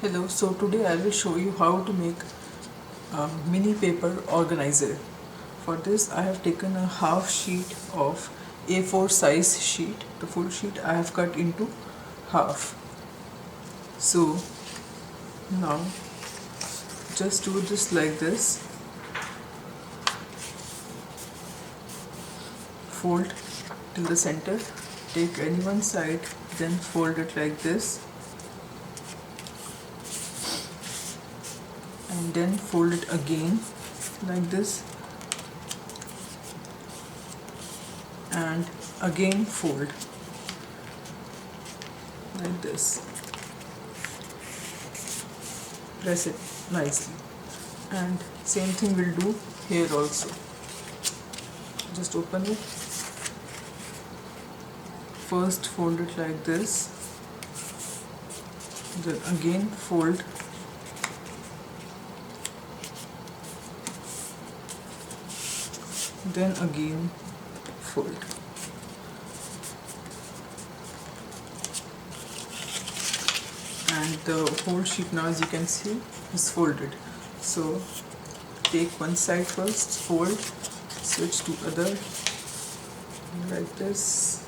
Hello, so today I will show you how to make a mini paper organizer. For this I have taken a half sheet of A4 size sheet. The full sheet I have cut into half. So now just do this like this. Fold till the center. Take any one side, then fold it like this. And then fold it again like this, and again fold like this. Press it nicely, and same thing will do here also. Just open it. First fold it like this, then again fold, then again fold. And the whole sheet now, as you can see, is folded. So take one side first, fold, switch to other like this,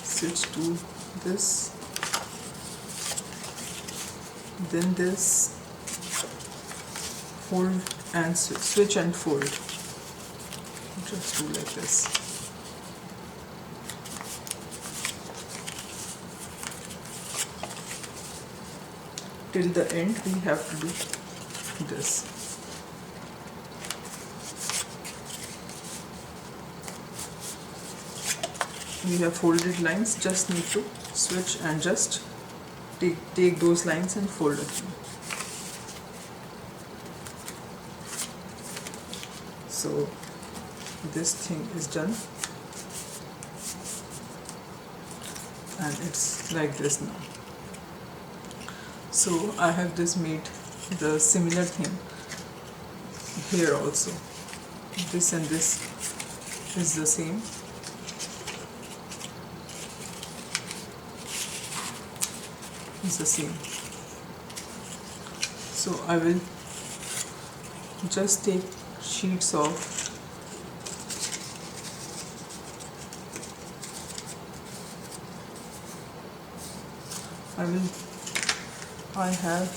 switch to this, then this, fold and switch and fold. Just do like this. Till the end we have to do this. We have folded lines, just need to switch and just take those lines and fold again. So this thing is done, and it's like this now. So I have this made the similar thing here also. This and this is the same. Is the same. So I will just take sheets of I have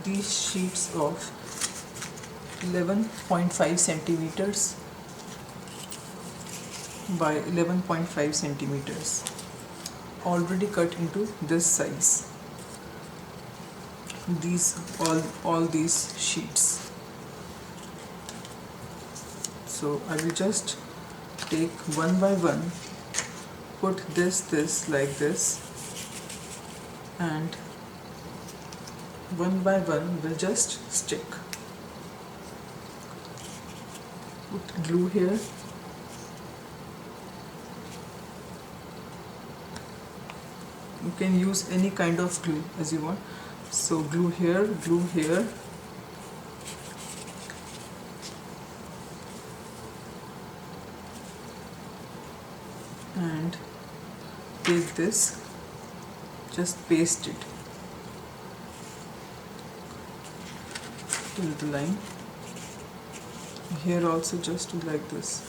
these sheets of 11.5 centimeters by 11.5 centimeters already cut into this size. These all these sheets. So I will just take one by one, put this like this, and one by one will just stick. Put glue here, you can use any kind of glue as you want. So glue here, and take this, just paste it till the line. Here also just do like this.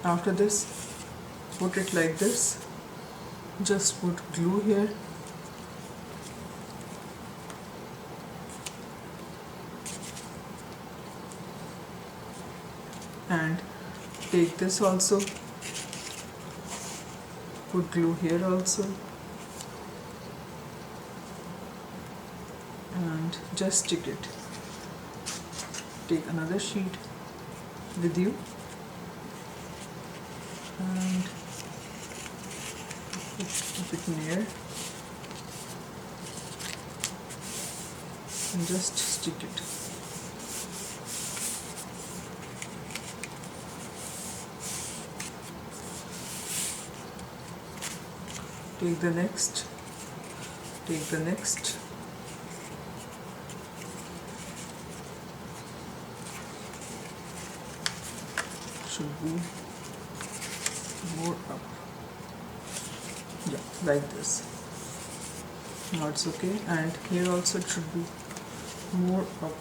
After this, put it like this, just put glue here, and take this also, put glue here also, and just stick it. Take another sheet with you and keep it near and just stick it. Take the next, should be more up. Yeah, like this. Now it's okay, and here also it should be more up.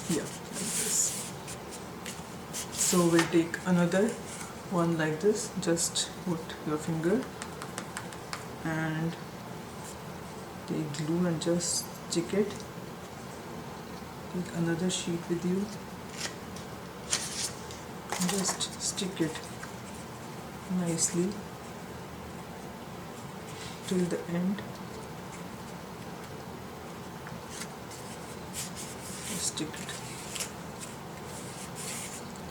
Yeah, like this. So we'll take another one like this. Just put your finger and take glue and just stick it. Take another sheet with you. Just stick it nicely till the end. Just stick it.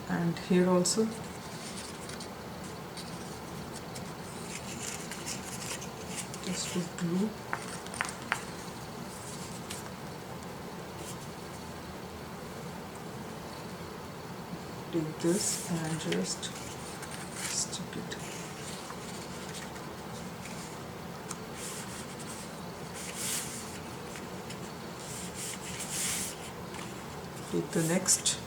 And here also just put glue. Take this and just stick it. Take the next.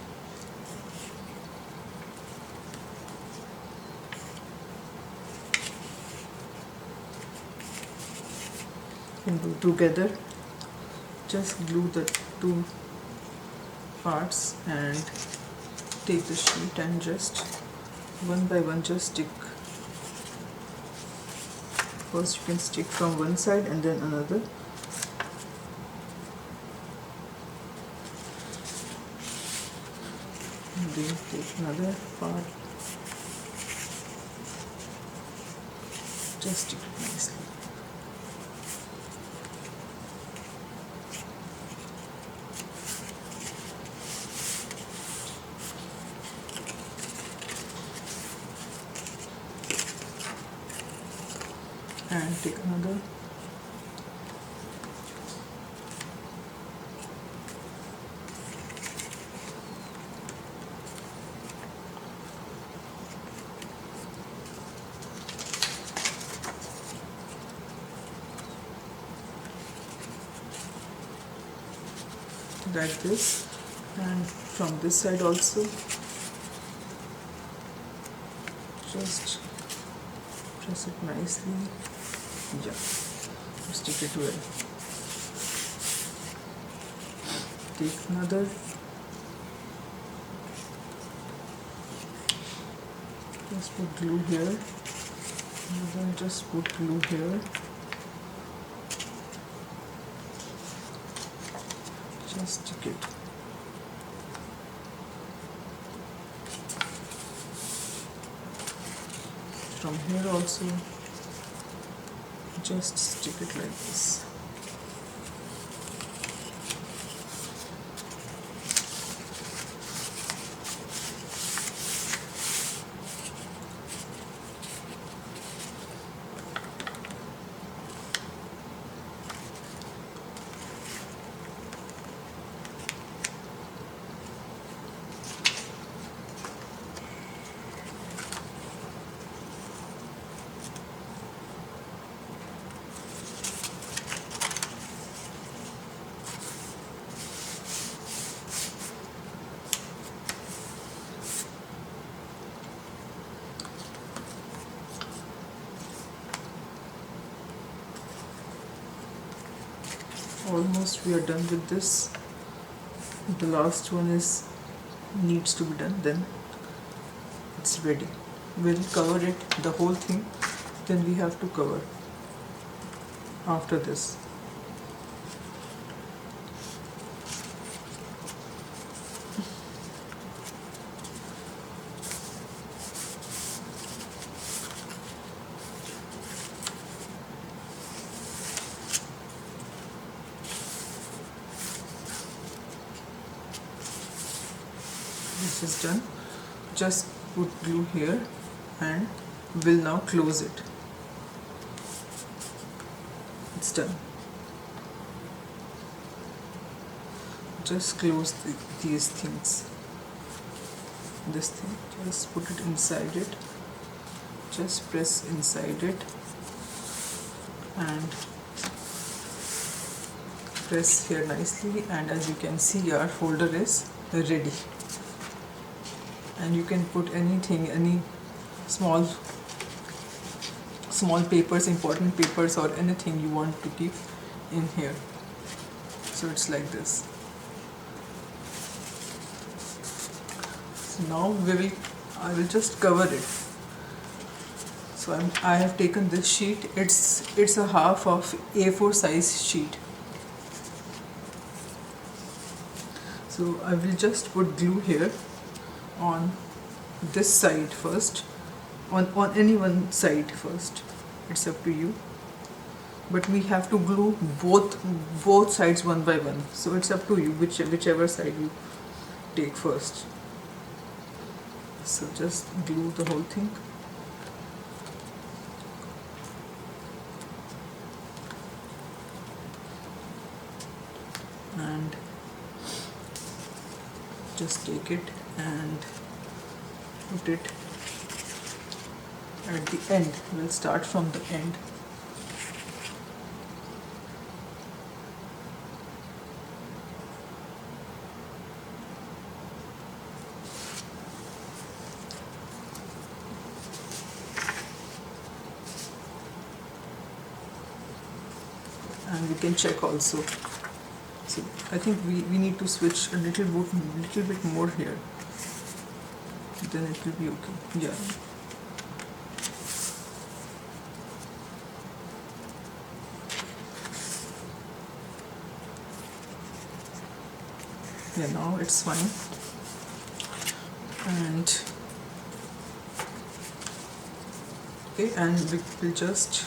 And do together. Just glue the two parts and take the sheet and just one by one just stick. First you can stick from one side and then another. And then take another part. Just stick it nicely. And take another. Like this, and from this side also just press it nicely. Yeah, stick it well. Take another. Just put glue here, and then just put glue here. Just stick it. From here also just stick it like this. Almost we are done with this. The last one needs to be done, then it's ready. We'll cover it, the whole thing, then we have to cover after this. This is done. Just put glue here and we'll now close it. It's done. Just close these things. This thing, just put it inside it. Just press inside it and press here nicely, and as you can see, our folder is ready. and you can put anything, any small papers, important papers, or anything you want to keep in here. So it's like this. So now I will just cover it. So I have taken this sheet. It's a half of A4 size sheet. So I will just put glue here on this side first, on any one side first. It's up to you. But we have to glue both sides one by one. So it's up to you whichever side you take first. So just glue the whole thing. And just take it and put it at the end. We'll start from the end. And we can check also. So I think we need to switch a little bit more here. Then it will be okay. Yeah. Yeah, now it's fine. And okay, and we will just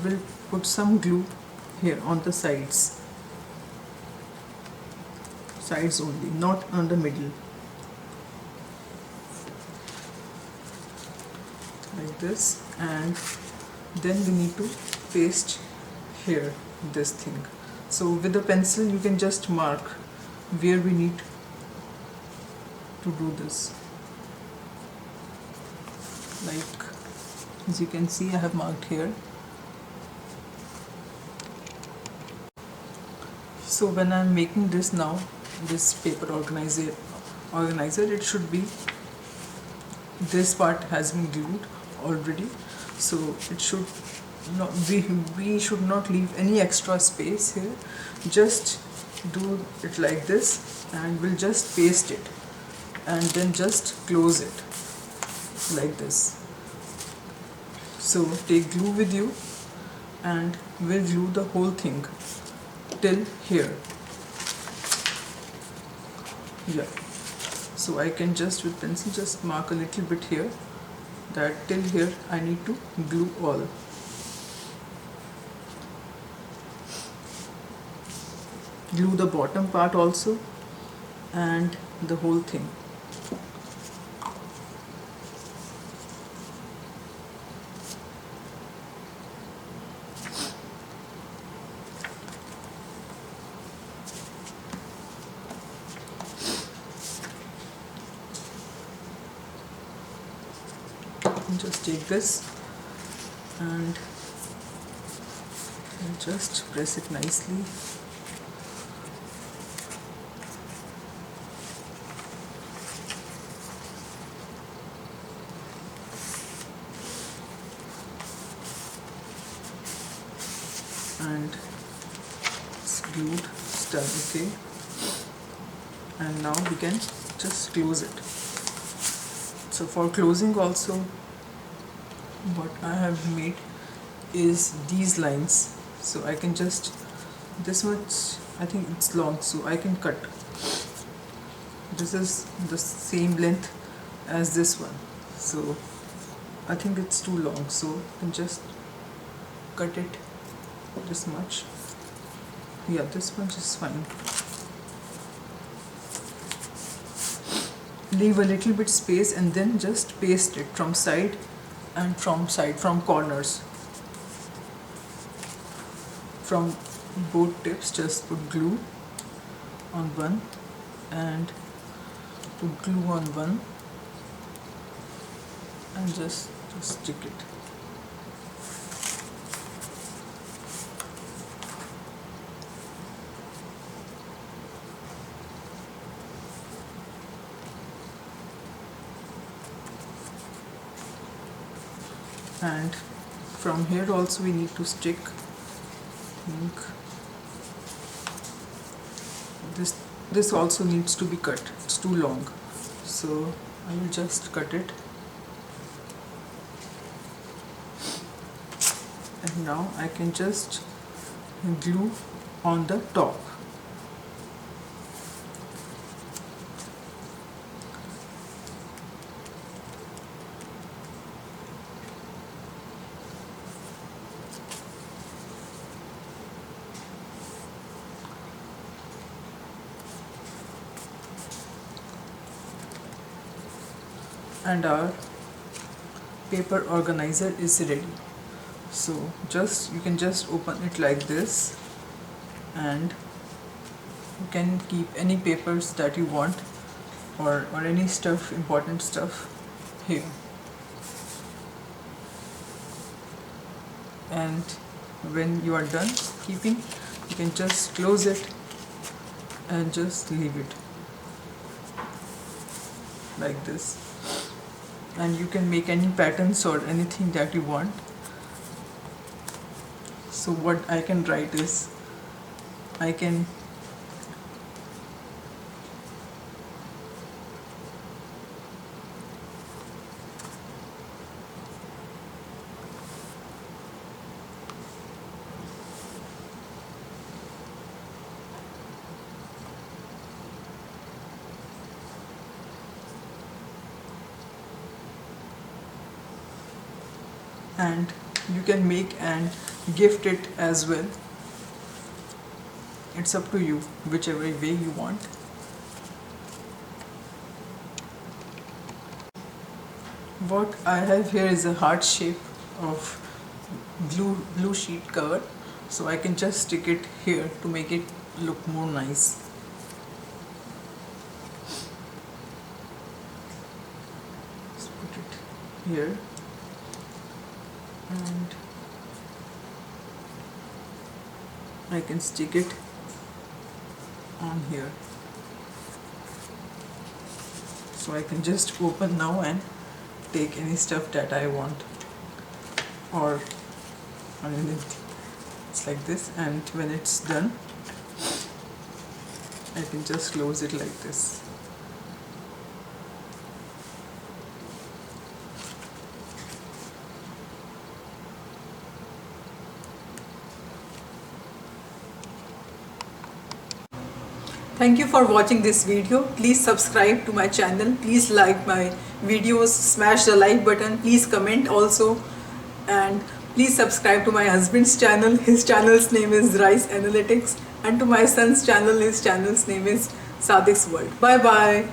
we'll put some glue here on the sides only, not on the middle, like this. And then we need to paste here this thing. So with a pencil you can just mark where we need to do this. Like, as you can see, I have marked here. So when I'm making this now, this paper organizer, it should be, this part has been glued already, so it should not, we should not leave any extra space here. Just do it like this, and we'll just paste it and then just close it like this. So take glue with you and we'll glue the whole thing till here. Yeah, so I can just with pencil just mark a little bit here, that till here I need to glue all. Glue the bottom part also and the whole thing. Just take this and just press it nicely. And it's glued, stuck, okay. And now we can just close it. So for closing also, what I have made is these lines. So I can just, this much, I think it's long, so I can cut. This is the same length as this one, so I think it's too long, so I can just cut it this much. Yeah, this much is fine. Leave a little bit space and then just paste it from side and from corners. From both tips, just put glue on one and put glue on one and just stick it. And from here also we need to stick ink. This also needs to be cut, it's too long, so I will just cut it. And now I can just glue on the top. And our paper organizer is ready. So you can just open it like this, and you can keep any papers that you want, or any stuff, important stuff here. And when you are done keeping, you can just close it and just leave it like this. And you can make any patterns or anything that you want. So what I can write is, I can and you can make and gift it as well. It's up to you, whichever way you want. What I have here is a heart shape of blue sheet cover, so I can just stick it here to make it look more nice. Let's put it here. And I can stick it on here, so I can just open now and take any stuff that I want, or anything. It's like this, and when it's done I can just close it like this. Thank you for watching this video. Please subscribe to my channel. Please like my videos, smash the like button. Please comment also. And please subscribe to my husband's channel. His channel's name is Rice Analytics. And to my son's channel, his channel's name is Sadiq's World. Bye bye.